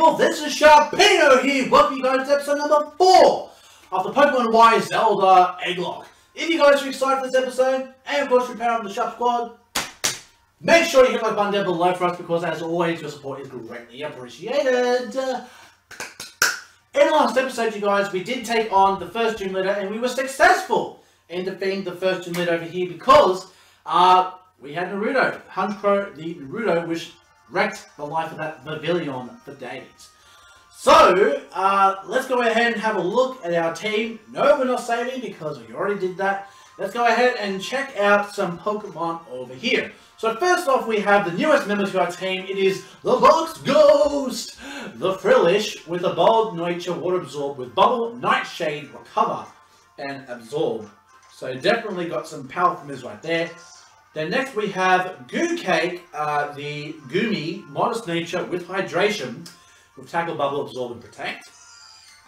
people, this is Sharpino here. Welcome you guys to episode number 4 of the Pokemon Y Zelda Egglocke. If you guys are excited for this episode, and of course you're part of the Sharp Squad, make sure you hit the button down below for us because as always your support is greatly appreciated. In the last episode, you guys, we did take on the first gym leader and we were successful in defeating the first gym leader over here because we had Naruto, Honchkrow the Naruto, which wrecked the life of that pavilion for days. So, let's go ahead and have a look at our team. No, we're not saving because we already did that. Let's go ahead and check out some Pokemon over here. So first off, we have the newest member to our team. It is the Box Ghost, the Frillish with a bold nature, water absorb with bubble, nightshade, recover, and absorb. So definitely got some powerful moves right there. Then next we have Goo Cake, the Goomy, modest nature with hydration, with tackle, bubble, absorb, and protect.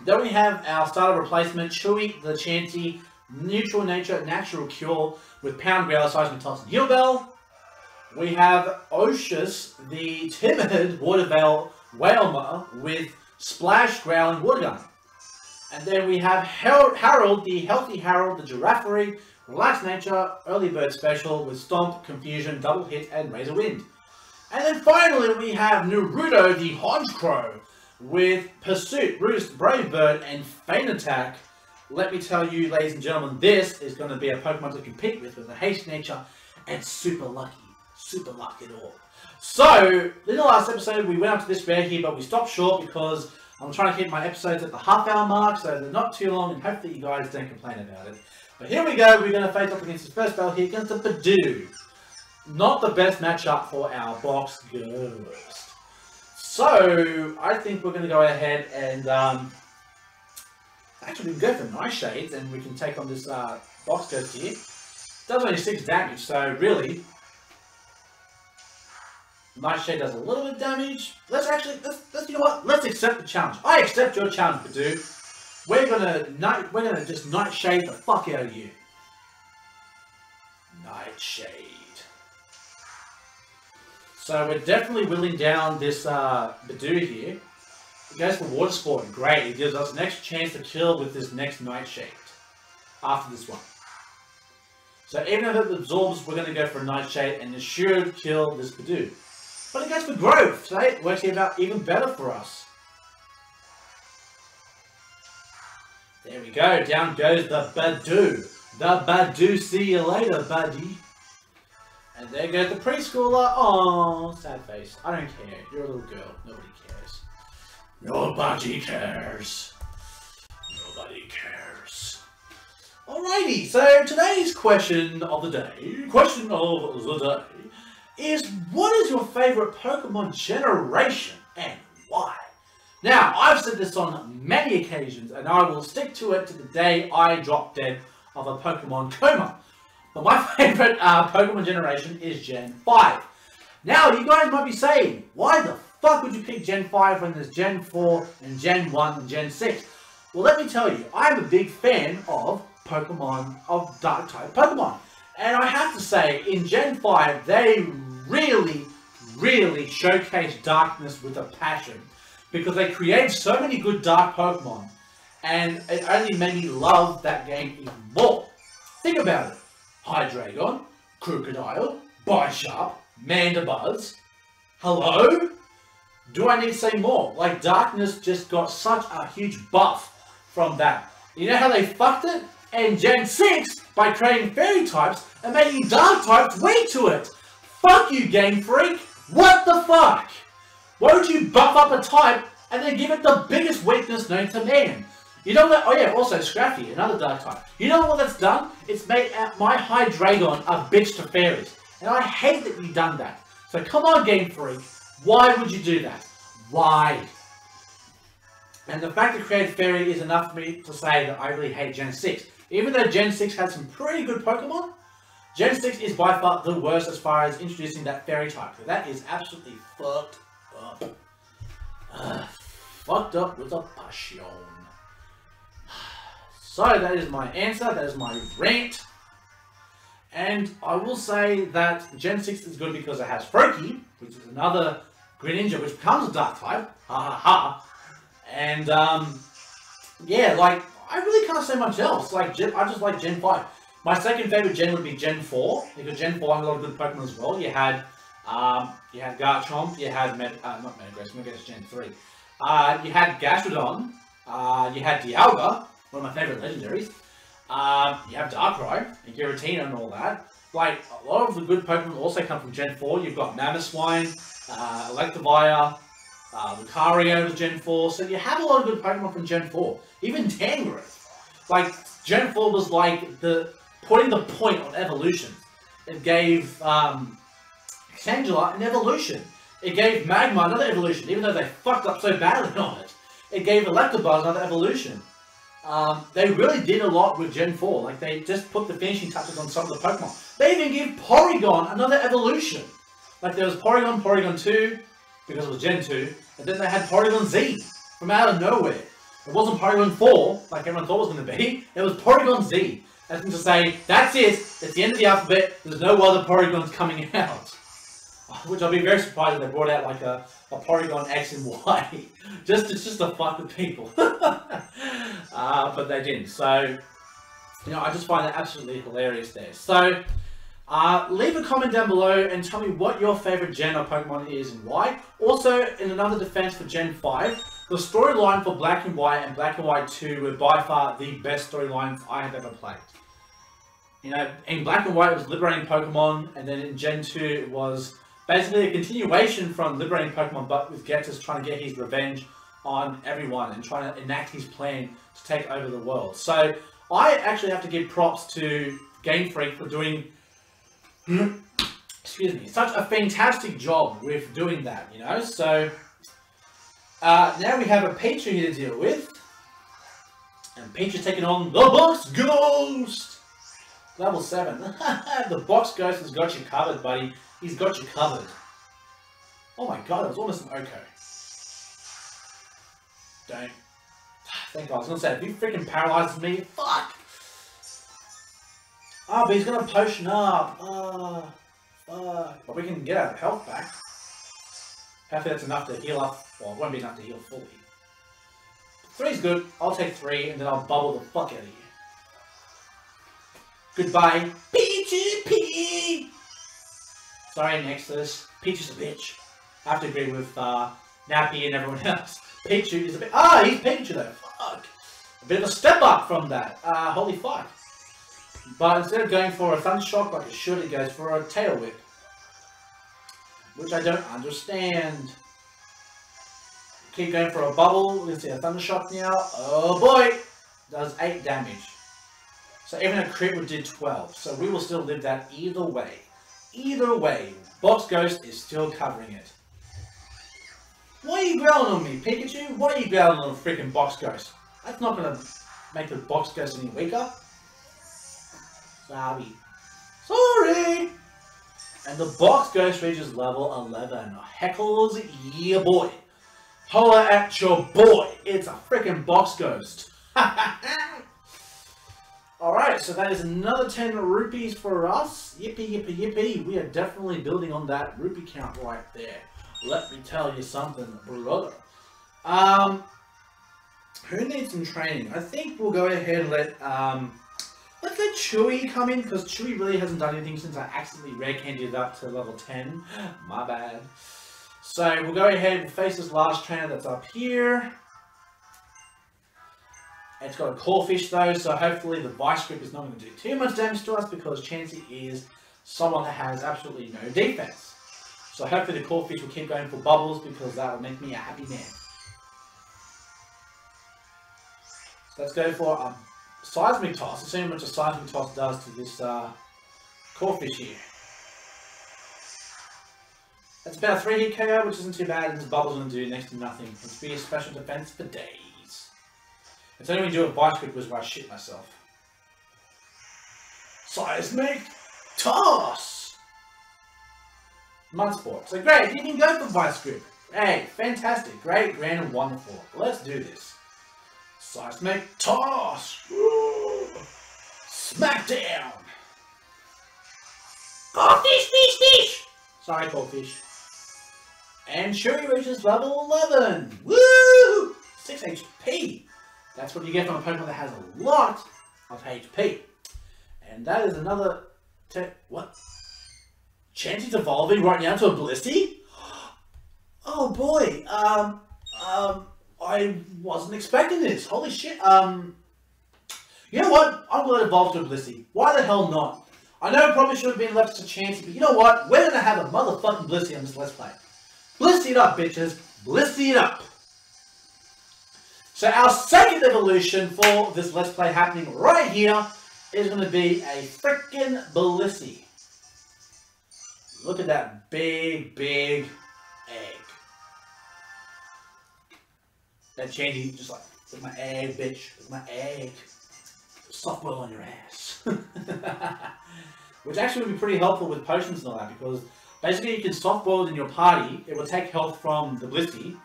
Then we have our starter replacement, Chewy, the Chansey, neutral nature, natural cure, with pound, growler, seismic toss, and heal bell. We have Oshus, the timid water veil Whalmer, with splash, growl, and water gun. And then we have Harold, the healthy Harold, the Giraffery, relaxed nature, early bird special with stomp, confusion, double hit, and razor wind. And then finally we have Naruto, the Honchkrow, with pursuit, roost, brave bird, and feint attack. Let me tell you, ladies and gentlemen, this is going to be a Pokemon to compete with a haste nature and super luck at all. So in the last episode we went up to this rare here, but we stopped short because I'm trying to keep my episodes at the half-hour mark, so they're not too long, and hopefully you guys don't complain about it. But here we go, we're going to face up against his first battle here against the Badoo. Not the best matchup for our Box Ghost. So, I think we're going to go ahead and, actually we can go for Nightshades and we can take on this Box Ghost here. Does only 6 damage, so really, Nightshade does a little bit of damage. Let's you know what, let's accept the challenge. I accept your challenge, Badoo. We're gonna just Nightshade the fuck out of you. Nightshade. So we're definitely whittling down this Badoo here. It goes for Water Sport. Great. It gives us an extra chance to kill with this next Nightshade after this one. So even if it absorbs, we're gonna go for a Nightshade and it should kill this Badoo. But it goes for Growth, so it works even better for us. There we go, down goes the Badoo. The Badoo, see you later, buddy. And there goes the preschooler. Oh, sad face. I don't care. You're a little girl. Nobody cares. Nobody cares. Nobody cares. Alrighty, so today's question of the day, is what is your favorite Pokemon generation and why? Now, I've said this on many occasions, and I will stick to it to the day I drop dead of a Pokemon coma. But my favourite Pokemon generation is Gen 5. Now, you guys might be saying, why the fuck would you pick Gen 5 when there's Gen 4 and Gen 1 and Gen 6? Well, let me tell you, I'm a big fan of Pokemon, of Dark-type Pokemon. And I have to say, in Gen 5, they really showcase darkness with a passion. Because they create so many good dark Pokemon, and it only made me love that game even more. Think about it. Hydreigon, Crocodile, Bisharp, Mandibuzz. Hello? Do I need to say more? Like, Darkness just got such a huge buff from that. You know how they fucked it? In Gen 6, by creating Fairy types and making Dark types weak to it. Fuck you, Game Freak. What the fuck? Why would you buff up a type and then give it the biggest weakness known to man? You know what? Oh yeah, also Scrappy, another dark type. You know what that's done? It's made my Hydreigon a bitch to fairies. And I hate that you've done that. So come on, Game Freak. Why would you do that? Why? And the fact that created fairy is enough for me to say that I really hate Gen 6. Even though Gen 6 had some pretty good Pokemon, Gen 6 is by far the worst as far as introducing that fairy type. So that is absolutely fucked up. Fucked up with a passion. So that is my answer, that is my rant. And I will say that Gen 6 is good because it has Froakie, which is another Greninja, which becomes a dark type. Ha ha ha. And, yeah, like, I really can't say much else. Like, I just like Gen 5. My second favorite gen would be Gen 4, because Gen 4 had a lot of good Pokemon as well. You had Garchomp, you had, not Metagross, Metagross Gen 3. You had Gastrodon, you had Dialga, one of my favorite legendaries. You have Darkrai, and Giratina and all that. Like, a lot of the good Pokemon also come from Gen 4. You've got Mamoswine, Electivire, Lucario to Gen 4. So you have a lot of good Pokemon from Gen 4. Even Tangrowth. Like, Gen 4 was like putting the point on evolution. It gave Tangela an evolution. It gave Magma another evolution, even though they fucked up so badly on it. It gave Electabuzz another evolution. They really did a lot with Gen 4. Like, they just put the finishing touches on some of the Pokemon. They even gave Porygon another evolution. Like, there was Porygon, Porygon 2, because it was Gen 2, and then they had Porygon Z from out of nowhere. It wasn't Porygon 4, like everyone thought it was going to be. It was Porygon Z. As in to say, that's it, it's the end of the alphabet, there's no other Porygons coming out. Which I'll be very surprised if they brought out like a Porygon X and Y. just to fuck with people. But they didn't. So, you know, I just find that absolutely hilarious there. So, leave a comment down below and tell me what your favorite gen of Pokemon is and why. Also, in another defense for Gen 5, the storyline for Black and White and Black and White 2 were by far the best storylines I have ever played. You know, in Black and White it was liberating Pokemon, and then in Gen 2 it was basically a continuation from liberating Pokemon, but with Getus trying to get his revenge on everyone and trying to enact his plan to take over the world. So I actually have to give props to Game Freak for doing, excuse me, such a fantastic job with doing that, you know. So now we have a Pichu here to deal with, and Pichu's taking on the Box Ghost. Level 7. The Box Ghost has got you covered, buddy. He's got you covered. Oh my god, that was almost an Oko. Don't. Thank God. I was going to say, if he freaking paralyzes me, fuck! Oh, but he's going to potion up. Oh, fuck. But we can get our health back. Hopefully that's enough to heal up. Well, it won't be enough to heal fully. 3's good. I'll take 3 and then I'll bubble the fuck out of you. Goodbye, Peachy P! Sorry, Nexus. Peach is a bitch. I have to agree with Nappy and everyone else. Pichu is a bit. Ah, he's Pikachu though. Fuck. A bit of a step up from that. Holy fuck. But instead of going for a Thunder Shock like it should, it goes for a Tail Whip. Which I don't understand. Keep going for a Bubble. Let's see a Thunder Shock now. Oh boy! Does 8 damage. So even a crit would do 12. So we will still live that either way. Either way, Box Ghost is still covering it. Why are you growling on me, Pikachu? Why are you growling on a freaking Box Ghost? That's not going to make the Box Ghost any weaker. Sorry. Sorry! And the Box Ghost reaches level 11. Heckles, yeah boy. Holla at your boy. It's a freaking Box Ghost. Alright, so that is another 10 rupees for us. Yippee, yippee, yippee. We are definitely building on that rupee count right there. Let me tell you something, brother. Who needs some training? I think we'll go ahead and let's let Chewy come in, because Chewy really hasn't done anything since I accidentally rare candied it up to level 10. My bad. So we'll go ahead and face this last trainer that's up here. It's got a Clawfish though, so hopefully the Vice Grip is not going to do too much damage to us, because Chansey is someone that has absolutely no defense. So hopefully the Clawfish will keep going for bubbles, because that will make me a happy man. So let's go for a Seismic Toss. Let's see how much a Seismic Toss does to this Clawfish here. That's about a 3-hit KO, which isn't too bad, and this bubble's going to do next to nothing. It's be a special defense for days. It's only when you do a Vice Grip was where I shit myself. Seismic Toss! Mudsport. So great, you can go for Vice Grip. Hey, fantastic, great, grand and wonderful. Let's do this. Seismic Toss! Woo. Smackdown! Oh, fish! Sorry, Goldfish. And Shuri reaches level 11. Woo! 6 HP. That's what you get from a Pokemon that has a lot of HP. And that is another... What? Chansey's evolving right now to a Blissey? Oh boy. I wasn't expecting this. Holy shit. You know what? I'm going to evolve to a Blissey. Why the hell not? I know it probably should have been left to Chansey, but you know what? We're going to have a motherfucking Blissey on this Let's Play. Blissey it up, bitches. Blissey it up. So our second evolution for this Let's Play happening right here is going to be a freaking Blissey. Look at that big, big egg. That Chansey just like, look at my egg, bitch. Look at my egg. Softball on your ass. Which actually would be pretty helpful with potions and all that, because basically you can softball it in your party. It will take health from the Blissey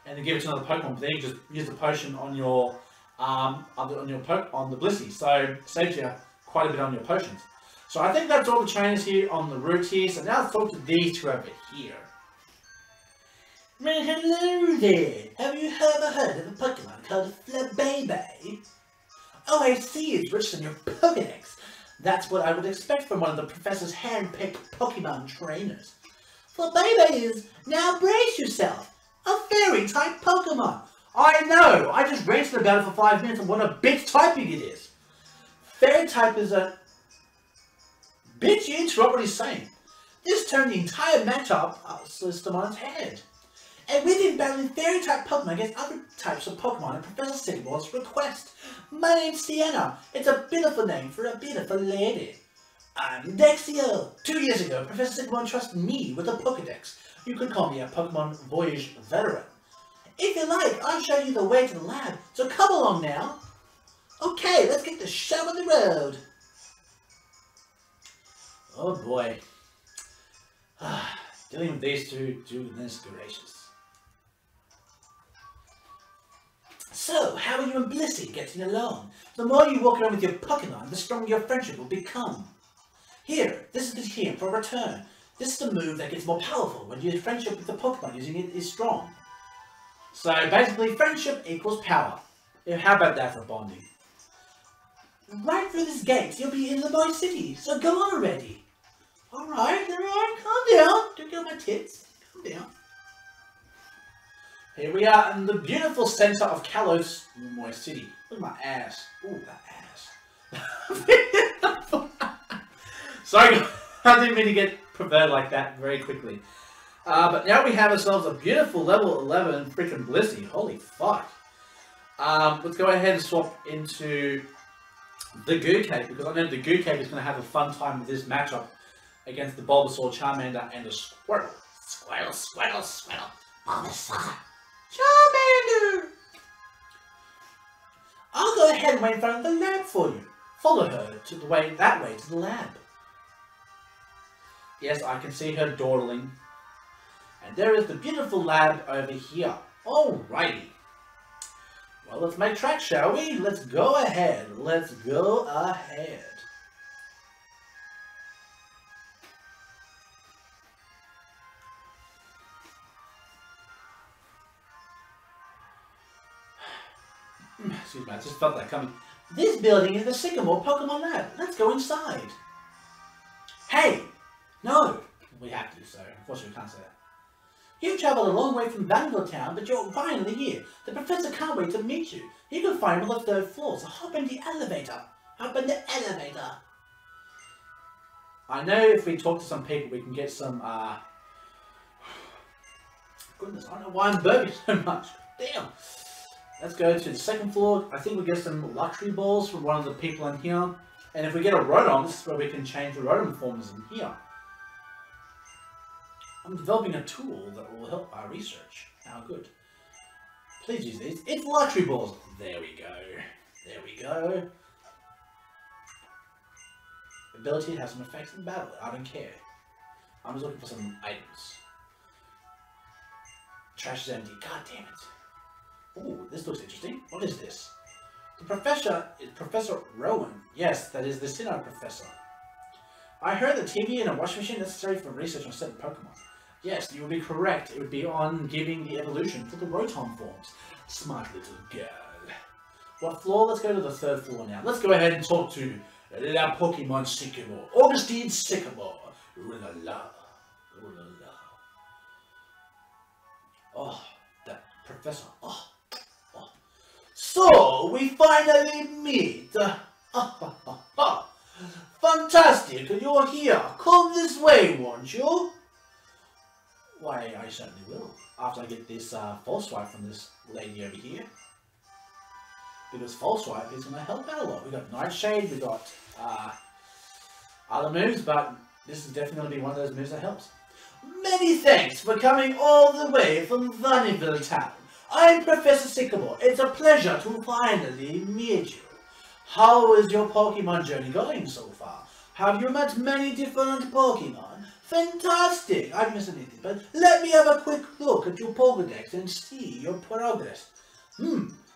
and then give it to another Pokemon. But then you just use the potion on your on the Blissey, so it saves you quite a bit on your potions. So I think that's all the trainers here on the route here. So now let's talk to these two over here. Well, hello there. Have you ever heard of a Pokemon called Flabébé? Oh, I see, it's rich in your Pokédex. That's what I would expect from one of the Professor's hand-picked Pokemon trainers. Flabébé is, now brace yourself, a fairy-type Pokemon. I know, I just ranted about it for 5 minutes and what a bitch typing it is. Fairy-type is a... Bitch, you interrupt what he's saying. This turned the entire matchup system on its head. And we've been battling fairy-type Pokemon against other types of Pokemon at Professor Sycamore's request. My name's Sienna. It's a beautiful name for a beautiful lady. I'm Dexio. 2 years ago, Professor Sycamore trusted me with a Pokédex. You could call me a Pokemon Voyage veteran. If you like, I'll show you the way to the lab, so come along now. Okay, let's get the show on the road. Oh boy. Dealing with these two, goodness gracious. So, how are you and Blissey getting along? The more you walk around with your Pokemon, the stronger your friendship will become. Here, this is the team for a return. This is the move that gets more powerful when your friendship with the Pokemon using it is strong. So, basically, friendship equals power. How about that for bonding? Right through this gate, you'll be in Lumoise City, so go on already. Alright, calm down. Don't get on my tits. Calm down. Here we are in the beautiful centre of Kalos, Lumoise City. Look at my ass. Ooh, that ass. Sorry, I didn't mean to get perverted like that very quickly. But now we have ourselves a beautiful level 11 freaking Blissey. Holy fuck. Let's go ahead and swap into the Goo Cave, because I know the Goo Cave is going to have a fun time with this matchup against the Bulbasaur, Charmander, and the Squirtle. Squirtle. Bulbasaur. Charmander! I'll go ahead and wait in front of the lab for you. Follow her that way to the lab. Yes, I can see her dawdling. And there is the beautiful lab over here. Alrighty. Well, let's make tracks, shall we? Let's go ahead. Let's go ahead. Excuse me, I just felt that coming. This building is the Sycamore Pokemon Lab. Let's go inside. Hey! No! We have to, so unfortunately we can't say that. You've travelled a long way from Vanilla Town, but you're finally here. The Professor can't wait to meet you. You can find him on the 3rd floor, so hop in the elevator. Hop in the elevator. I know if we talk to some people, we can get some, Goodness, I don't know why I'm burping so much. Damn! Let's go to the 2nd floor. I think we'll get some luxury balls from one of the people in here. And if we get a Rotom, this is where we can change the Rotom forms in here. I'm developing a tool that will help our research. How good. Please use these. It's luxury balls. There we go. There we go. Ability has some effects in battle. I don't care. I'm just looking for some items. Trash is empty. God damn it. Ooh, this looks interesting. What is this? The professor is Professor Rowan. Yes, that is the Sinnoh Professor. I heard the TV and a washing machine necessary for research on certain Pokemon. Yes, you would be correct. It would be on giving the evolution for the Rotom forms. Smart little girl. What floor? Let's go to the 3rd floor now. Let's go ahead and talk to La Pokémon Sycamore. Augustine Sycamore. Ooh la la. Ooh la la. Oh, that professor. Oh. So, we finally meet. Fantastic, you're here. Come this way, won't you? Why, I certainly will. After I get this false swipe from this lady over here. Because false swipe is going to help out a lot. We got Nightshade, we got other moves, but this is definitely going to be one of those moves that helps. Many thanks for coming all the way from Vannyville Town. I'm Professor Sycamore. It's a pleasure to finally meet you. How is your Pokemon journey going so far? Have you met many different Pokemon? Fantastic! I haven't missed anything, but let me have a quick look at your Pokédex and see your progress.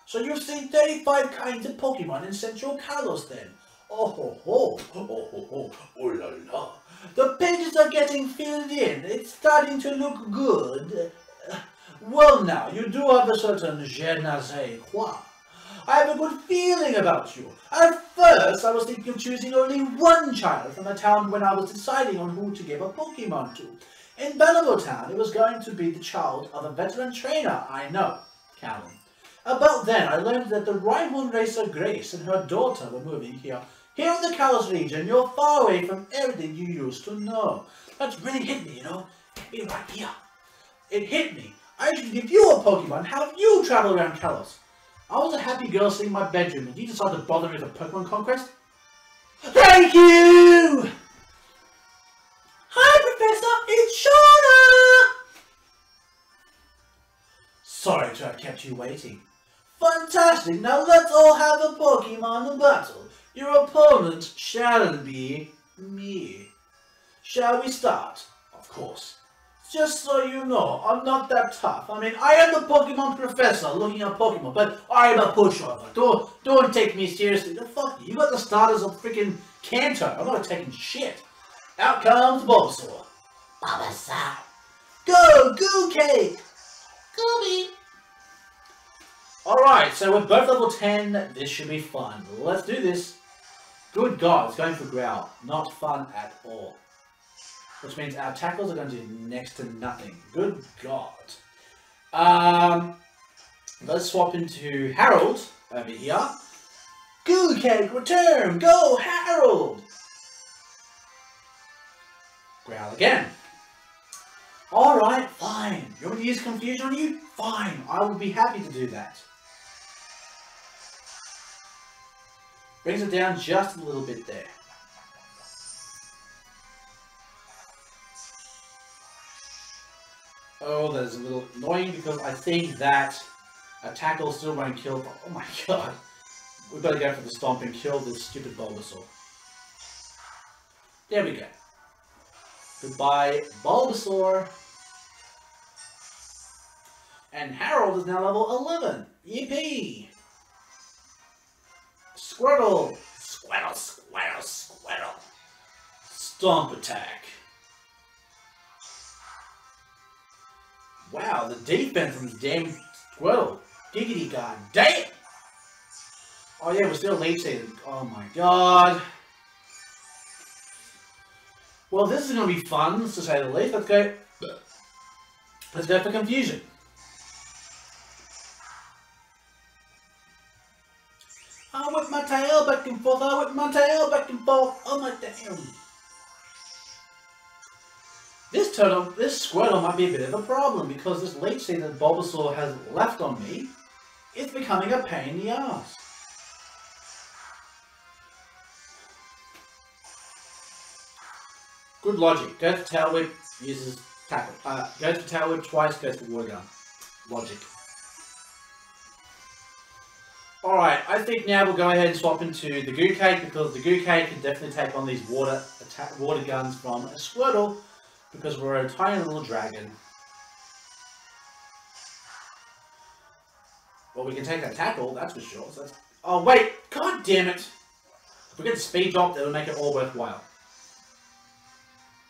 So you've seen 35 kinds of Pokemon in Central Kalos then? Oh ho ho, oh ho ho, oh la la. The pages are getting filled in. It's starting to look good. Well now, you do have a certain je ne sais quoi. I have a good feeling about you. At first, I was thinking of choosing only one child from the town when I was deciding on who to give a Pokemon to. In Vannyville Town, it was going to be the child of a veteran trainer I know, Callum. About then, I learned that the Rhyhorn racer Grace and her daughter were moving here. Here in the Kalos region, you're far away from everything you used to know. That's really hit me, you know. Hit me right here. It hit me. I should give you a Pokemon. Have you travel around Kalos? I was a happy girl sitting in my bedroom and you decided to bother me with a Pokemon conquest? Thank you! Hi, Professor! It's Shauna! Sorry to have kept you waiting. Fantastic! Now let's all have a Pokemon battle. Your opponent shall be me. Shall we start? Of course. Just so you know, I'm not that tough. I mean, I am the Pokemon professor looking at Pokemon, but I am a pushover. Don't take me seriously. The fuck you got the starters of freaking Kanto. I'm not taking shit. Out comes Bulbasaur. Bulbasaur. Go, Goo Cake. Gooby. Alright, so we're both level 10. This should be fun. Let's do this. Good God, it's going for Growl. Not fun at all. Which means our tackles are going to do next to nothing. Good God. Let's swap into Harold over here. Goo Cake, return! Go, Harold! Growl again. Alright, fine. You want me to use Confusion on you? Fine, I will be happy to do that. Brings it down just a little bit there. Oh, that is a little annoying because I think that a tackle still won't kill. Oh my God. We've got to go for the stomp and kill this stupid Bulbasaur. There we go. Goodbye, Bulbasaur. And Harold is now level 11. Yippee! Squirtle! Squirtle, Squirtle, Squirtle. Stomp attack. Wow, the defense on this damn Squirtle. Giggity god damn! Oh yeah, we're still late season. Oh my God. Well, this is going to be fun, to say the least. Let's go for Confusion. I whip my tail back and forth, I whip my tail back and forth. Oh my damn. This Squirtle might be a bit of a problem because this leech seed that Bulbasaur has left on me is becoming a pain in the ass. Good logic. Goes for Tail Whip, uses Tackle. Goes for Tail Whip twice, goes for Water Gun. Logic. Alright, I think now we'll go ahead and swap into the Goo Cake because the Goo Cake can definitely take on these water guns from a Squirtle because we're a tiny little dragon. Well, we can take that Tackle, that's for sure. So that's... Oh wait, God damn it! If we get the speed drop, that'll make it all worthwhile.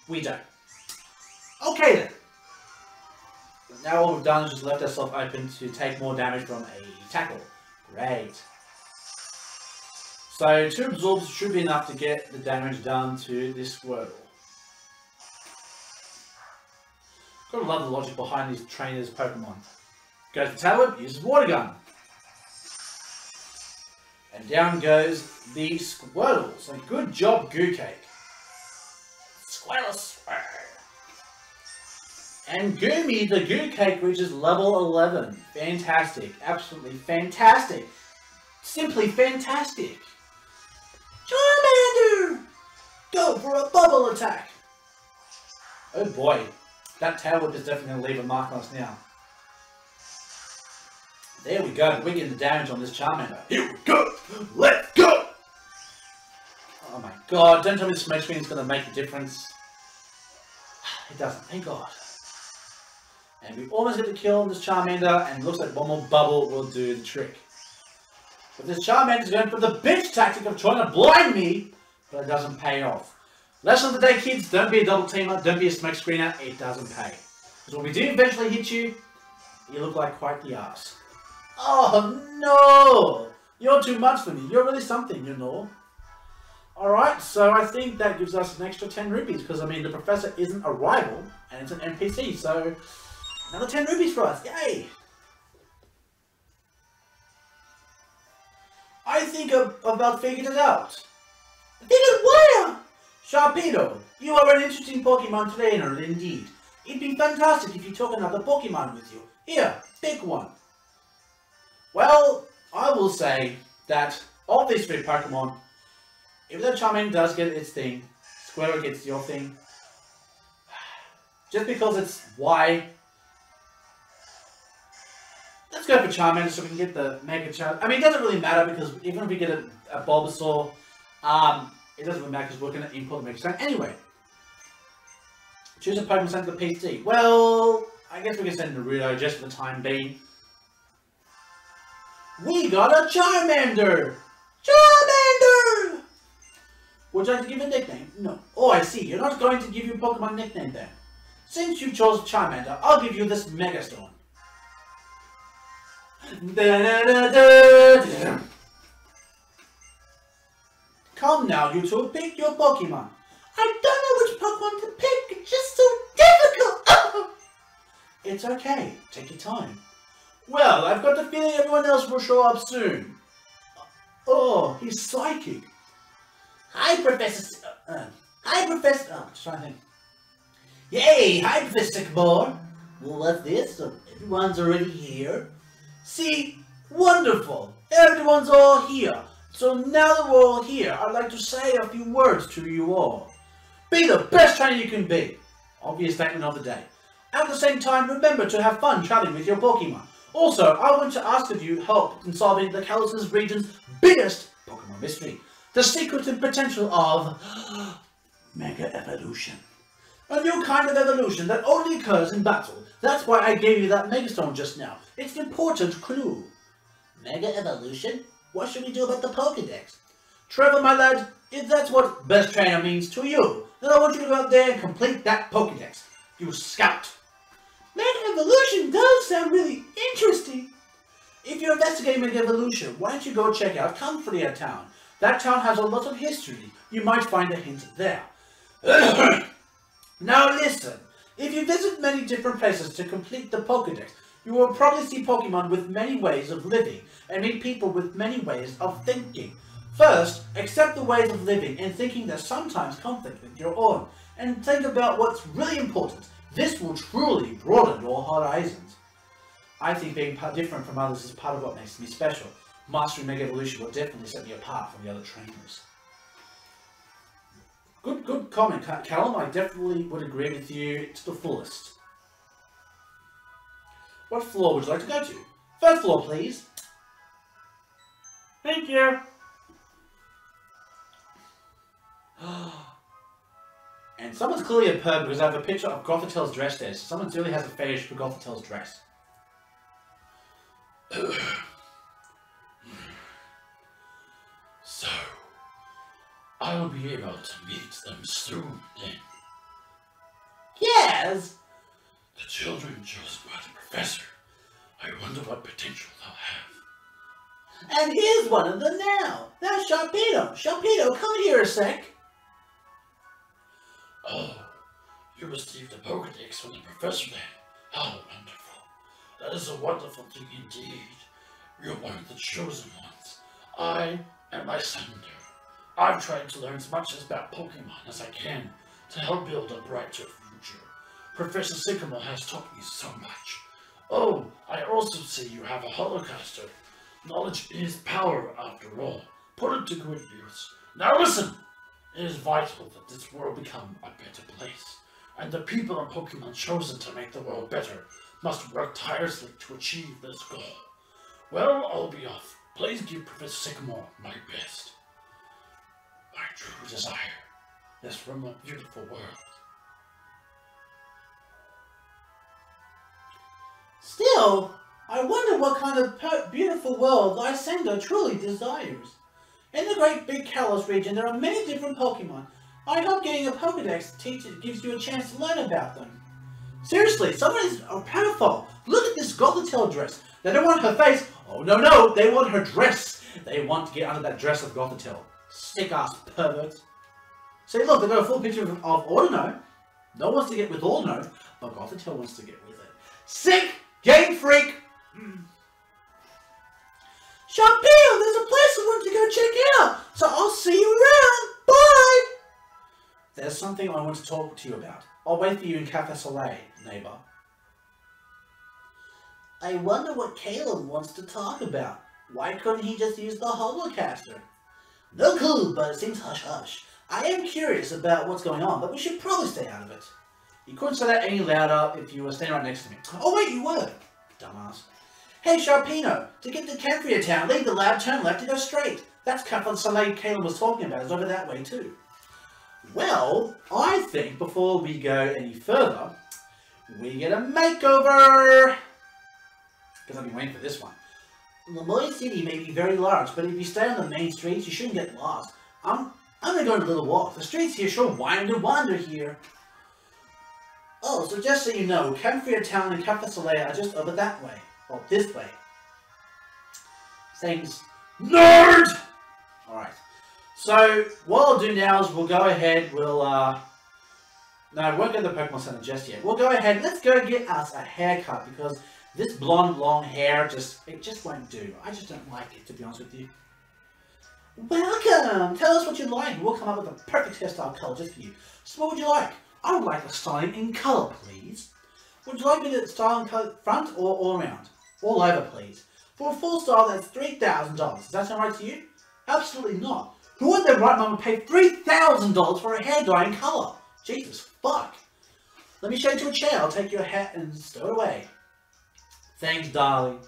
We don't. Okay then. now all we've done is just left ourselves open to take more damage from a tackle. Great. So 2 absorbs should be enough to get the damage done to this Squirtle. Gotta love the logic behind these trainers' Pokemon. Goes for Tail Whip, uses Water Gun. And down goes the Squirtle. So good job, Goo Cake. Squirtle Swirl. And Goomy, the Goo Cake, reaches level 11. Fantastic. Absolutely fantastic. Simply fantastic. Charmander! Go for a bubble attack. Oh boy. That Tail Whip is definitely going to leave a mark on us now. There we go. We're getting the damage on this Charmander. Here we go. Let's go. Oh my god. Don't tell me the smoke screen is going to make a difference. It doesn't. Thank god. And we almost get the kill on this Charmander. And it looks like one more bubble will do the trick. But this Charmander is going for the bitch tactic of trying to blind me. But it doesn't pay off. Lesson of the day, kids. Don't be a double teamer. Don't be a smoke screener. It doesn't pay. Because when we do eventually hit you, you look like quite the ass. Oh no! You're too much for me. You're really something, you know. Alright, so I think that gives us an extra 10 rupees. Because, I mean, the professor isn't a rival. And it's an NPC. So, another 10 rupees for us. Yay! I think I've about figured it out. Figured what out? Sharpino, you are an interesting Pokemon trainer indeed. It'd be fantastic if you took another Pokemon with you. Here, pick one. Well, I will say that of these 3 Pokemon, if that Charmander does get its thing, Squirtle gets your thing. Just because it's Y. Let's go for Charmander so we can get the Mega Charmander. I mean, it doesn't really matter because even if we get a Bulbasaur, it doesn't really matter because we're going to import the Mega Charmander. Anyway, choose a Pokemon sent to the PC. Well, I guess we can send Naruto just for the time being. We got a Charmander! Charmander! Would you like to give a nickname? No. Oh, I see. You're not going to give your Pokemon nickname then. Since you chose Charmander, I'll give you this Megastone. Come now, you two, pick your Pokemon. I don't know which Pokemon to pick, it's just so difficult. It's okay, take your time. Well, I've got the feeling everyone else will show up soon. Oh, he's psychic. Hi, Professor... Oh, just trying to think. Yay, hi, Professor Sycamore. Well, what's this? So everyone's already here. See, wonderful. Everyone's all here. So now that we're all here, I'd like to say a few words to you all. Be the best trainer you can be. Obvious statement of the day. At the same time, remember to have fun traveling with your Pokemon. Also, I want to ask of you help in solving the Kalos region's biggest Pokemon mystery. The secret and potential of Mega Evolution. A new kind of evolution that only occurs in battle. That's why I gave you that Megastone just now. It's an important clue. Mega Evolution? What should we do about the Pokédex? Trevor, my lad, if that's what best trainer means to you, then I want you to go out there and complete that Pokédex. You scout. Mega Evolution does sound really interesting. If you're investigating Mega Evolution, why don't you go check out Comfortia Town? That town has a lot of history. You might find a hint there. Now listen, if you visit many different places to complete the Pokédex, you will probably see Pokemon with many ways of living, and meet people with many ways of thinking. First, accept the ways of living and thinking that sometimes conflict with your own, and think about what's really important. This will truly broaden your horizons. I think being different from others is part of what makes me special. Mastering Mega Evolution will definitely set me apart from the other trainers. Good comment, Callum. I definitely would agree with you to the fullest. What floor would you like to go to? First floor, please. Thank you. And someone's clearly a perv because I have a picture of Gothitel's dress there. So someone really has a fetish for Gothitel's dress. So, I will be able to meet them soon then. Yes! The children chosen by the professor. I wonder what potential they'll have. And here's one of them now. That's Sharpino. Sharpino, come here a sec. Oh, you received a Pokédex from the professor then. How wonderful. That is a wonderful thing indeed. You're one of the chosen ones. I am Lysander. I've tried to learn as much about Pokemon as I can to help build a brighter future. Professor Sycamore has taught me so much. Oh, I also see you have a Holocaster. Knowledge is power after all. Put it to good use. Now listen! It is vital that this world become a better place. And the people and Pokemon chosen to make the world better must work tirelessly to achieve this goal. Well, I'll be off. Please give Professor Sycamore my best. My true desire is from a beautiful world. Still, I wonder what kind of beautiful world Lysander truly desires. In the great big Kalos region, there are many different Pokemon. I hope getting a Pokédex gives you a chance to learn about them. Seriously, someone is powerful. Look at this Gothitelle dress. They don't want her face. Oh, no, they want her dress. They want to get under that dress of Gothitelle. Sick-ass perverts. See, look, they've got a full picture of Ordino. No one wants to get with Ordino, but Gothitelle wants to get with it. Sick! Game freak! Sharpino, there's a place I want to go check out, so I'll see you around. Bye! There's something I want to talk to you about. I'll wait for you in Cafe Soleil, neighbour. I wonder what Caleb wants to talk about. Why couldn't he just use the Holocaster? No clue, but it seems hush-hush. I am curious about what's going on, but we should probably stay out of it. You couldn't say that any louder if you were standing right next to me. Oh wait, you were. Dumbass. Hey Sharpino, to get to Camphria Town, leave the lab, turn left to go straight. That's Cafe Soleil Caleb was talking about. It's over that way too. Well, I think before we go any further, we get a makeover. Because I've been waiting for this one. Lumoise City may be very large, but if you stay on the main streets, you shouldn't get lost. I'm gonna go on a little walk. The streets here sure wind and wander here. Oh, so just so you know, Camphria Town and Cafe Soleil are just over that way. Or this way. Thanks. Nerd! Alright. So, what I'll do now is we'll go ahead, no, I won't go to the Pokemon Center just yet. We'll go ahead, let's go get us a haircut, because this blonde, long hair, it just won't do. I just don't like it, to be honest with you. Welcome! Tell us what you like. We'll come up with a perfect hairstyle color just for you. So what would you like? I would like the styling in color, please. Would you like me to style in color front or all around? All over, please. For a full style, that's $3,000. Does that sound right to you? Absolutely not. Who would their right mind would pay $3,000 for a hair dye in color? Jesus fuck. Let me show you to a chair. I'll take your hat and stow it away. Thanks, darling.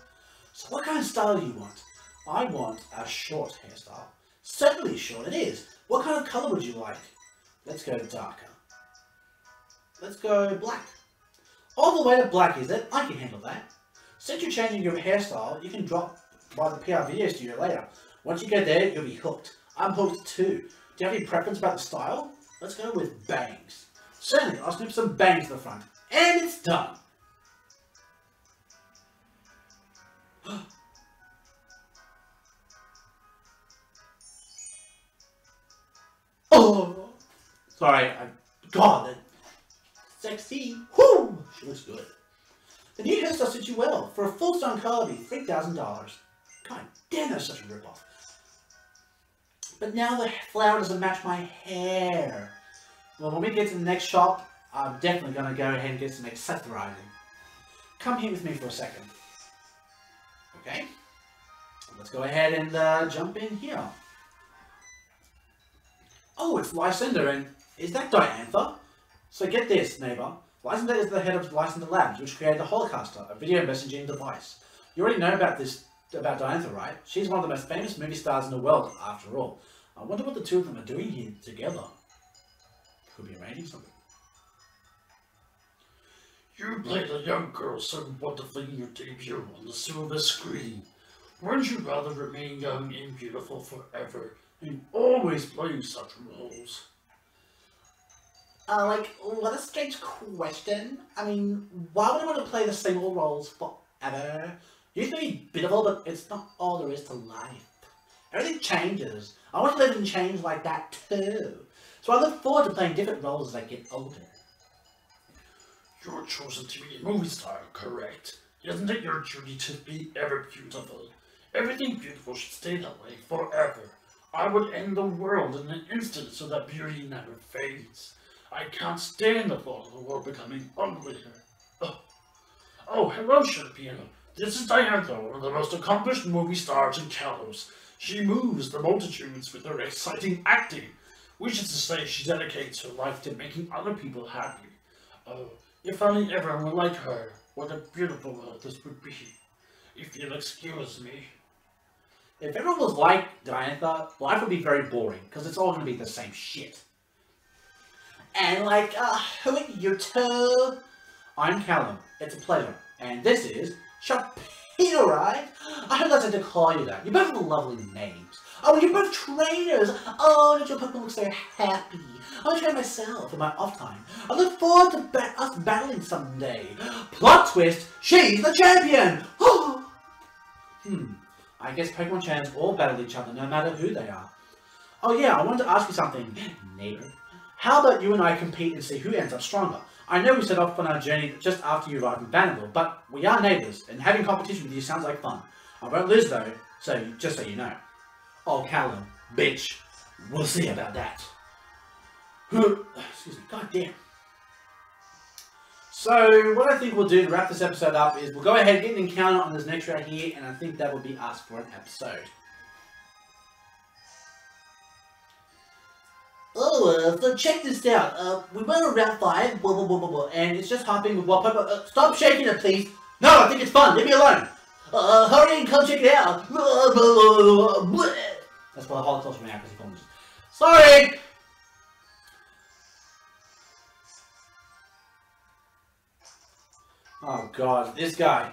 So what kind of style do you want? I want a short hairstyle. Certainly short it is. What kind of color would you like? Let's go darker. Let's go black. All the way to black, is it? I can handle that. Since you're changing your hairstyle, you can drop by the PR video studio later. Once you get there, you'll be hooked. I'm hooked too. Do you have any preference about the style? Let's go with bangs. Certainly, I'll snip some bangs to the front. And it's done. Oh! Sorry, God, that sexy. Whoo! She looks good. The new hairstyle suits you well. For a full style color, it'll be $3,000. God damn, that's such a ripoff. But now the flower doesn't match my hair. Well, when we get to the next shop, I'm definitely going to go ahead and get some accessorizing. Come here with me for a second. Okay? Let's go ahead and jump in here. Oh, it's Lysander, and is that Diantha? So get this, neighbour. Lysander is the head of Lysander Labs, which created the Holocaster, a video messaging device. You already know about Diantha, right? She's one of the most famous movie stars in the world, after all. I wonder what the two of them are doing here together. Could be arranging something. You played a young girl so wonderfully in your debut on the silver screen. Wouldn't you rather remain young and beautiful forever and always play such roles? Like, what a strange question. I mean, why would I want to play the same old roles forever? Used to be beautiful, but it's not all there is to life. Everything changes. I want to live and change like that too. So I look forward to playing different roles as I get older. You're chosen to be a movie star, correct? Isn't it your duty to be ever beautiful? Everything beautiful should stay that way forever. I would end the world in an instant so that beauty never fades. I can't stand the thought of the world becoming uglier. Oh, hello, Sharpino. This is Diana, one of the most accomplished movie stars in Kalos. She moves the multitudes with her exciting acting, which is to say she dedicates her life to making other people happy. Oh, if only everyone were like her, what a beautiful world this would be. If you'll excuse me. If everyone was like Diana, life would be very boring, because it's all going to be the same shit. And like, who are you two? I'm Callum. It's a pleasure. And this is Sharpino, right? I heard that's to call you that. You both have lovely names. Oh, you're both trainers. Oh, don't your Pokemon look so happy? I train myself in my off time. I look forward to us battling someday. Plot twist, she's the champion. I guess Pokemon champs all battle each other no matter who they are. Oh yeah, I wanted to ask you something, neighbor. How about you and I compete and see who ends up stronger? I know we set off on our journey just after you arrived in Vanderbilt, but we are neighbours, and having competition with you sounds like fun. I won't lose though, so just so you know. Oh, Callum, bitch, we'll see about that. Excuse me, goddamn. So, what I think we'll do to wrap this episode up is we'll go ahead and get an encounter on this next round here, and I think that will be us for an episode. Oh, so check this out. We went on round 5, and it's just hopping with what Pokemon. Stop shaking it, please. No, I think it's fun. Leave me alone. Hurry and come check it out. That's why the Holocaust from accuracy problems. Sorry. Oh God, this guy.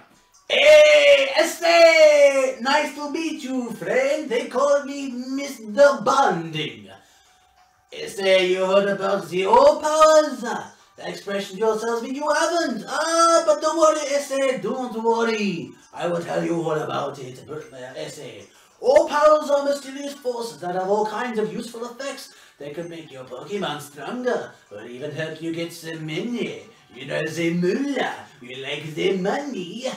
Hey, Estee! Nice to meet you, friend. They call me Mr. Bonding. Estee, you heard about the O-Powers? The expression just tells me you haven't. But don't worry, Estee, don't worry. I will tell you all about it, Estee. O-Powers are mysterious forces that have all kinds of useful effects. They could make your Pokemon stronger, or even help you get some money. You know, the moolah, you like the money.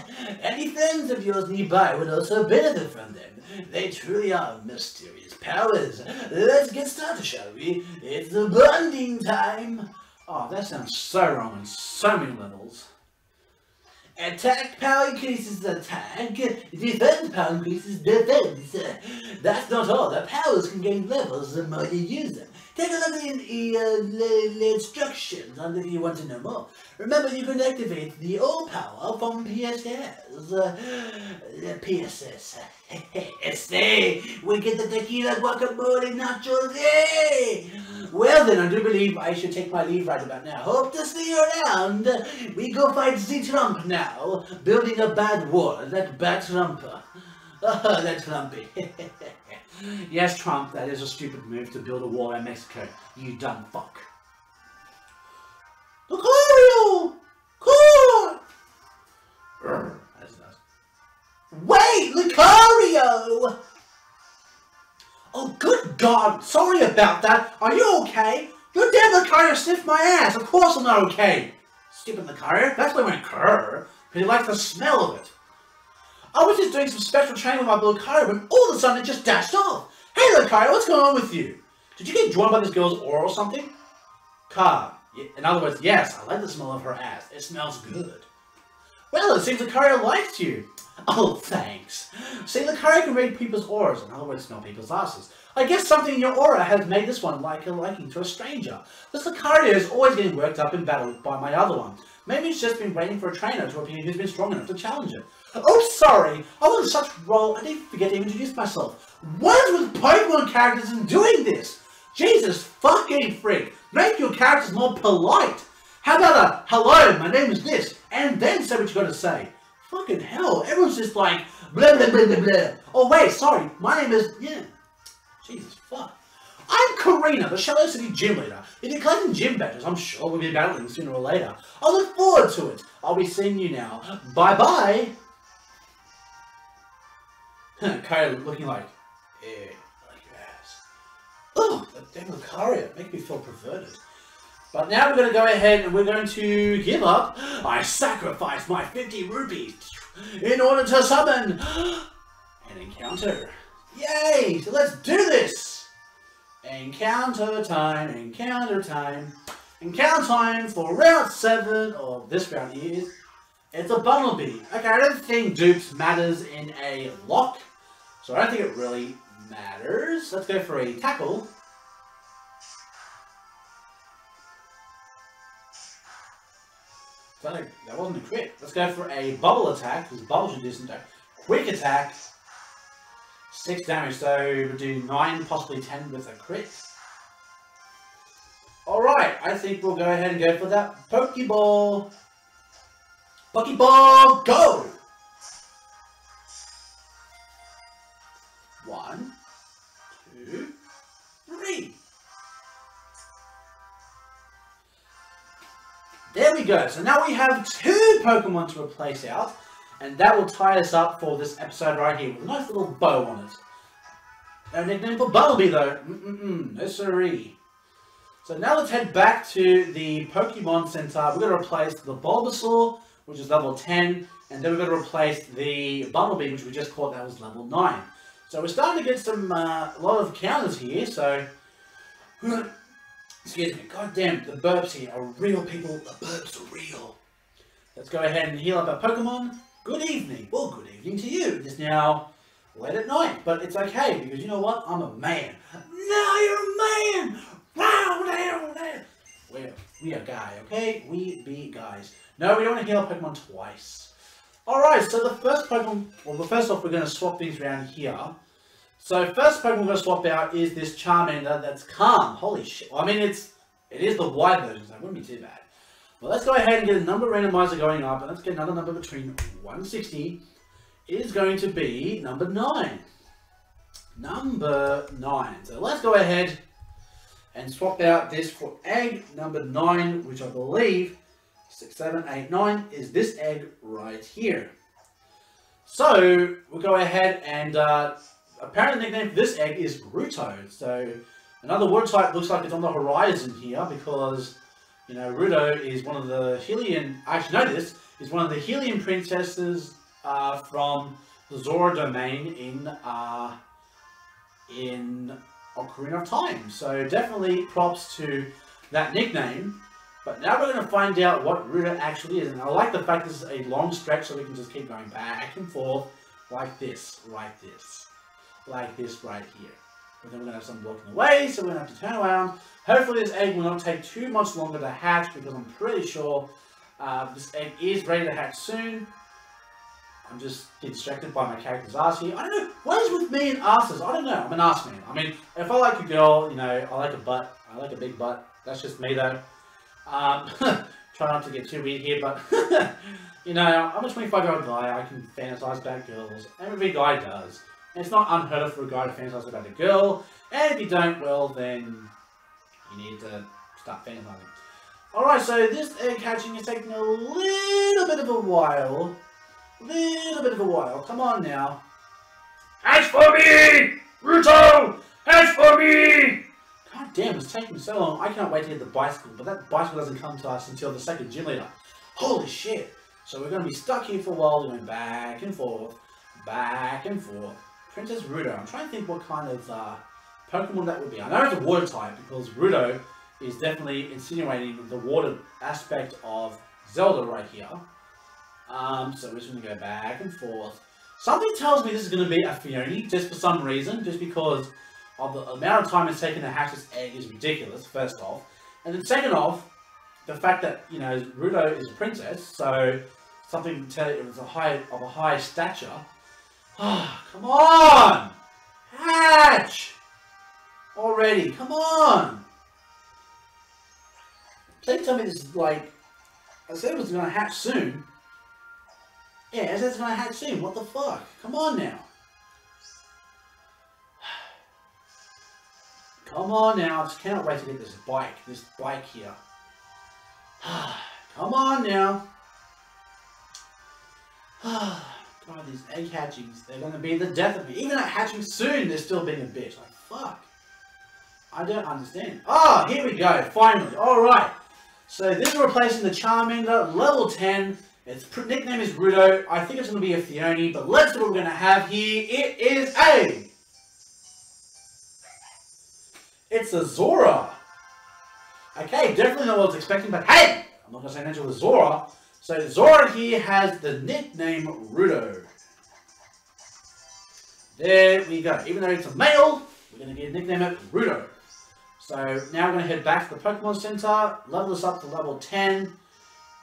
Any friends of yours nearby would also benefit from them. They truly are mysterious powers. Let's get started, shall we? It's the bonding time. Oh, that sounds so wrong on so many levels. Attack power increases attack, defense power increases defense. That's not all, the powers can gain levels the more you use them. Take a look at the instructions on if you want to know more. Remember, you can activate the O-Power from PSS. Stay, we get the tequila guacamole nachos. Hey! Well then, I do believe I should take my leave right about now. Hope to see you around. We go fight the Trump now, building a bad war. That bad Trumper. That Trumpy. Yes, Trump, that is a stupid move to build a wall in Mexico. You dumb fuck. Lucario! Cool! That's nice. Wait, Lucario! Oh, good God! Sorry about that. Are you okay? Your damn Lucario sniffed my ass. Of course I'm not okay. Stupid Lucario. That's why I went Curr. Because he likes the smell of it. I was just doing some special training with my Lucario when all of a sudden it just dashed off. Hey Lucario, what's going on with you? Did you get drawn by this girl's aura or something? In other words, yes, I like the smell of her ass. It smells good. Well, it seems Lucario likes you. Oh, thanks. See, Lucario can read people's auras. In other words, smell people's asses. I guess something in your aura has made this one like a liking to a stranger. This Lucario is always getting worked up in battle by my other one. Maybe it's just been waiting for a trainer to appear who's been strong enough to challenge it. Oh, sorry. I was in such role, I did forget to introduce myself. What is with Pokemon characters in doing this? Jesus fucking freak. Make your characters more polite. How about a, hello, my name is this, and then say what you gotta say. Fucking hell, everyone's just like, blah blah blah blah blah. Oh wait, sorry, my name is, yeah. Jesus fuck. I'm Karina, the Shallow City Gym Leader. If you're collecting gym badges, I'm sure we'll be battling sooner or later. I look forward to it. I'll be seeing you now. Bye-bye. Kyle looking like, yeah, I like your ass. Oh, that damn Lucario. Make me feel perverted. But now we're going to go ahead and we're going to give up. I sacrificed my 50 rupees in order to summon an encounter. Yay! So let's do this! Encounter time, encounter time. Encounter time for round 7 of this round is, it's a Bumblebee. Okay, I don't think dupes matters in a lock, so I don't think it really matters. Let's go for a tackle. That wasn't a crit. Let's go for a bubble attack, because bubble should do some damage. Quick attack. 6 damage, so we'll do 9, possibly 10 with a crit. Alright, I think we'll go ahead and go for that Pokeball. Pokeball, go! 1, 2, 3. There we go. So now we have 2 Pokemon to replace out. And that will tie us up for this episode right here with a nice little bow on it. No nickname for Bumblebee though. No siree. So now let's head back to the Pokemon Center. We're going to replace the Bulbasaur, which is level 10. And then we're going to replace the Bumblebee, which we just caught, that was level 9. So we're starting to get some, a lot of counters here. So, excuse me, god damn, the burps here are real, people. The burps are real. Let's go ahead and heal up our Pokemon. Good evening. Well, good evening to you. It's now late at night, but it's okay because you know what? I'm a man. Now you're a man. Wow, down. We are guy, okay? We be guys. No, we don't want to heal our Pokemon twice. All right. So the first Pokemon. Well, first off, we're going to swap things around here. So first Pokemon we're going to swap out is this Charmander that's calm. Holy shit. Well, I mean, it is the white version, so it wouldn't be too bad. Well, let's go ahead and get a number randomizer going up, and let's get another number between 160. It is going to be number 9. Number 9. So let's go ahead and swap out this for egg number 9, which I believe 6, 7, 8, 9 is this egg right here. So we'll go ahead and apparently the nickname for this egg is Ruto. So another water type looks like it's on the horizon here because, you know, Ruto is one of the Hylian, I actually know this, is one of the Hylian princesses from the Zora domain in Ocarina of Time. So definitely props to that nickname. But now we're going to find out what Ruto actually is. And I like the fact this is a long stretch so we can just keep going back and forth like this, like this, like this right here. But then we're going to have some blocking the way, so we're going to have to turn around. Hopefully this egg will not take too much longer to hatch because I'm pretty sure this egg is ready to hatch soon. I'm just distracted by my character's ass here. I don't know, what is with me and asses? I don't know, I'm an ass man. I mean, if I like a girl, you know, I like a butt. I like a big butt. That's just me though. Try not to get too weird here, but you know, I'm a 25-year-old guy. I can fantasize about girls. Every guy does. And it's not unheard of for a guy to fantasize about a girl. And if you don't, well, then you need to start fantasizing. Alright, so this egg hatching is taking a little bit of a while. Come on now. Hatch for me! Ruto! Hatch for me! God damn, it's taking so long. I cannot wait to get the bicycle, but that bicycle doesn't come to us until the second gym leader. Holy shit. So we're going to be stuck here for a while, going back and forth, back and forth. Princess Ruto. I'm trying to think what kind of Pokemon that would be. I know it's a water type because Ruto is definitely insinuating the water aspect of Zelda right here. So we're just going to go back and forth. Something tells me this is going to be a Fione, just for some reason, just because of the amount of time it's taken to hatch this egg is ridiculous, first off. And then second off, the fact that, you know, Ruto is a princess, so something to tell you it was a high stature. Come on! Hatch! Already, come on! Please tell me this is like, I said it was going to hatch soon. Yeah, I said it's going to hatch soon. What the fuck? Come on now. Come on now, I just cannot wait to get this bike here. Come on now. God, these egg hatchings, they're going to be the death of me. Even at hatching soon, they're still being a bitch. Like, fuck. I don't understand. Oh, here we go, finally. Alright. So this is replacing the Charmander, level 10. Its nickname is Rudo. I think it's going to be a Thione, but let's see what we're going to have here. It's a Zora. Okay, definitely not what I was expecting, but hey! I'm not going to say natural with Zora. So Zora here has the nickname Rudo. There we go. Even though it's a male, we're going to get a nickname of Rudo. So now we're going to head back to the Pokemon Center, level this up to level 10,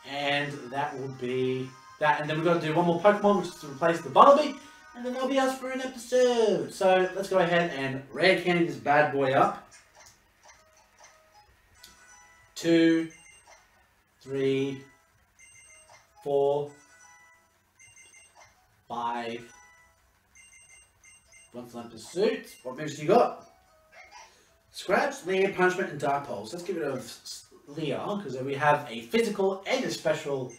and that will be that. And then we're going to do one more Pokemon, which is to replace the Bumblebee, and then that'll be us for an episode. So let's go ahead and rare candy this bad boy up. 2, 3, 4, 5. Once left pursuit. What moves do you got? Scratch, Leer, Punishment, and Dark Pulse. Let's get rid of Leer, because we have a physical and a special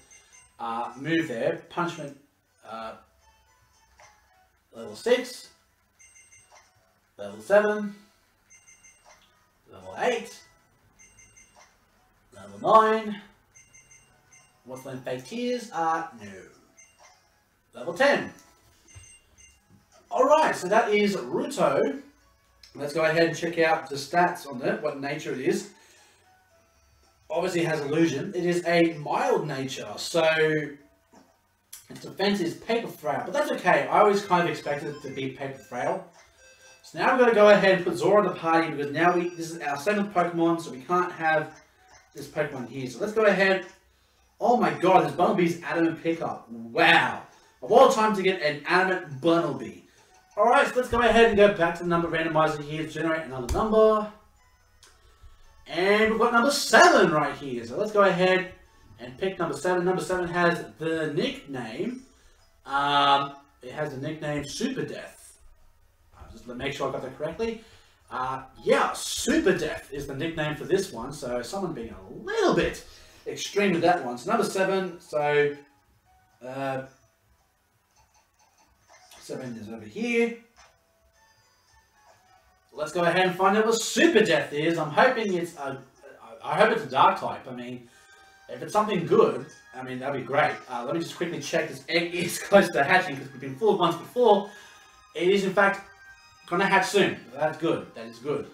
move there. Punishment, level 6, level 7, level 8, level 9. What's my fake tears? No. Level 10. Alright, so that is Ruto. Let's go ahead and check out the stats on it, what nature it is. Obviously it has illusion. It is a mild nature, so its defense is paper frail, but that's okay. I always kind of expected it to be paper frail. So now we're going to go ahead and put Zora in the party, because now this is our 7th Pokemon, so we can't have this Pokemon here. So let's go ahead. Oh my god, this Bumblebee's adamant pickup. Wow. Of all time to get an adamant Bumblebee. Alright, so let's go ahead and go back to the number randomizer here to generate another number. And we've got number 7 right here. So let's go ahead and pick number 7. Number 7 has the nickname. It has the nickname Super Death. Just to make sure I got that correctly. Yeah, Super Death is the nickname for this one. So someone being a little bit extreme with that one. So number 7. So 7 is over here. Let's go ahead and find out what Super Death is. I'm hoping it's I hope it's a dark type. I mean, if it's something good, I mean, that'd be great. Let me just quickly check. This egg is close to hatching because we've been fooled once before. It is in fact gonna hatch soon. That's good. That is good.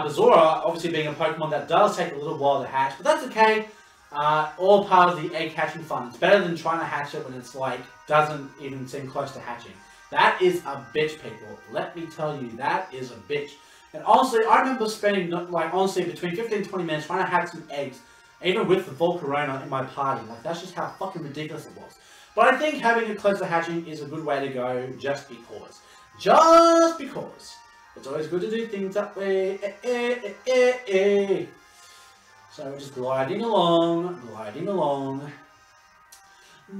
Zora, obviously being a Pokemon that does take a little while to hatch, but that's okay. All part of the egg hatching fun. It's better than trying to hatch it when it's like doesn't even seem close to hatching. That is a bitch, people. Let me tell you, that is a bitch. And honestly, I remember spending like honestly between 15 and 20 minutes trying to hatch some eggs, even with the Volcarona in my party. Like that's just how fucking ridiculous it was. But I think having it close to hatching is a good way to go, just because. Just because. It's always good to do things that way. So we're just gliding along,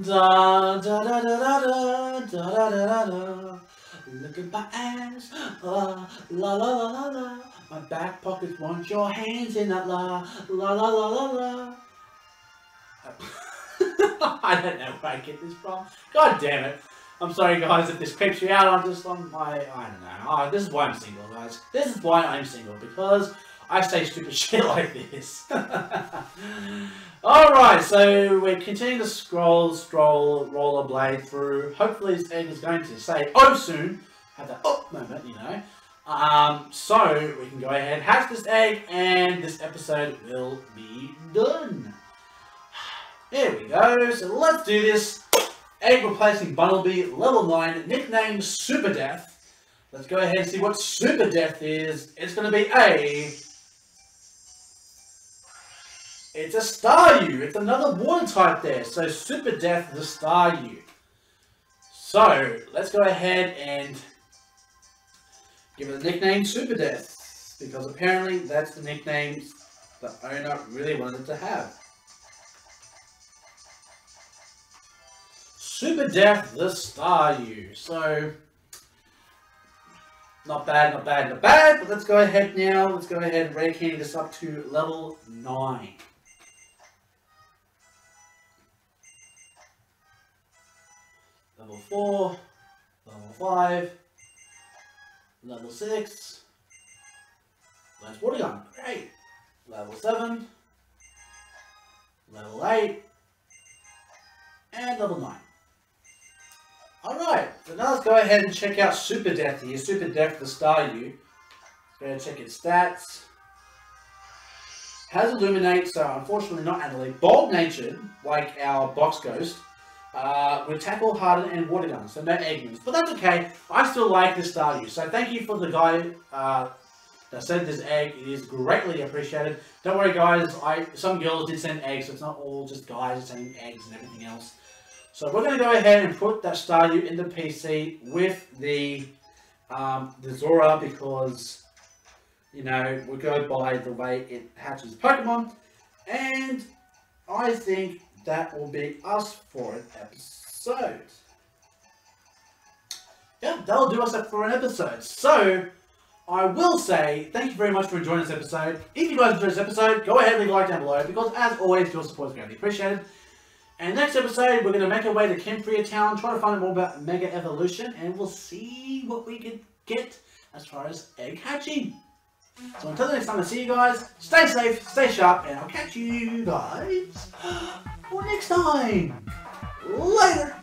Da da da da da da da da da. Look at my ass, la la la la la. My back pockets want your hands in that la la la la la la. I don't know where I get this from. God damn it. I'm sorry guys if this creeps you out. I don't know. This is why I'm single, guys. This is why I'm single, because I say stupid shit like this. Alright, so we're continuing to rollerblade through. Hopefully this egg is going to say oh soon. Have that oh moment, you know. So we can go ahead, hatch this egg, and this episode will be done. There we go. So let's do this. Egg replacing Bumblebee, level 9, nickname Super Death. Let's go ahead and see what Super Death is. It's going to be it's a Staryu. It's another water type there. So Super Death, the Staryu. So let's go ahead and give it the nickname Super Death, because apparently that's the nickname the owner really wanted it to have. Super Death, the Staryu. So Not bad, not bad, not bad. But let's go ahead now. Let's go ahead and rare candy this up to level 9. Level 4. Level 5. Level 6. Lance Water Gun. Great. Level 7. Level 8. And level 9. Alright, so now let's go ahead and check out Super Death here. Super Death, the Staryu. Let's go ahead and check its stats. Has Illuminate, so unfortunately not Adelaide. Bold Natured, like our Box Ghost. With Tackle, Harden, and Water Gun, so no Egg moves. But that's okay, I still like this Staryu. So thank you for the guy that sent this egg. It is greatly appreciated. Don't worry guys, some girls did send eggs, so it's not all just guys sending eggs and everything else. So we're going to go ahead and put that Staryu in the PC with the Zora because, you know, we go by the way it hatches Pokemon. And I think that will be us for an episode. Yeah, that'll do us up for an episode. So, I will say, thank you very much for enjoying this episode. If you guys enjoyed this episode, go ahead and leave a like down below because, as always, your support is greatly appreciated. And next episode, we're going to make our way to Kempria Town, try to find out more about Mega Evolution, and we'll see what we can get as far as egg hatching. So until the next time I see you guys, stay safe, stay sharp, and I'll catch you guys for next time. Later!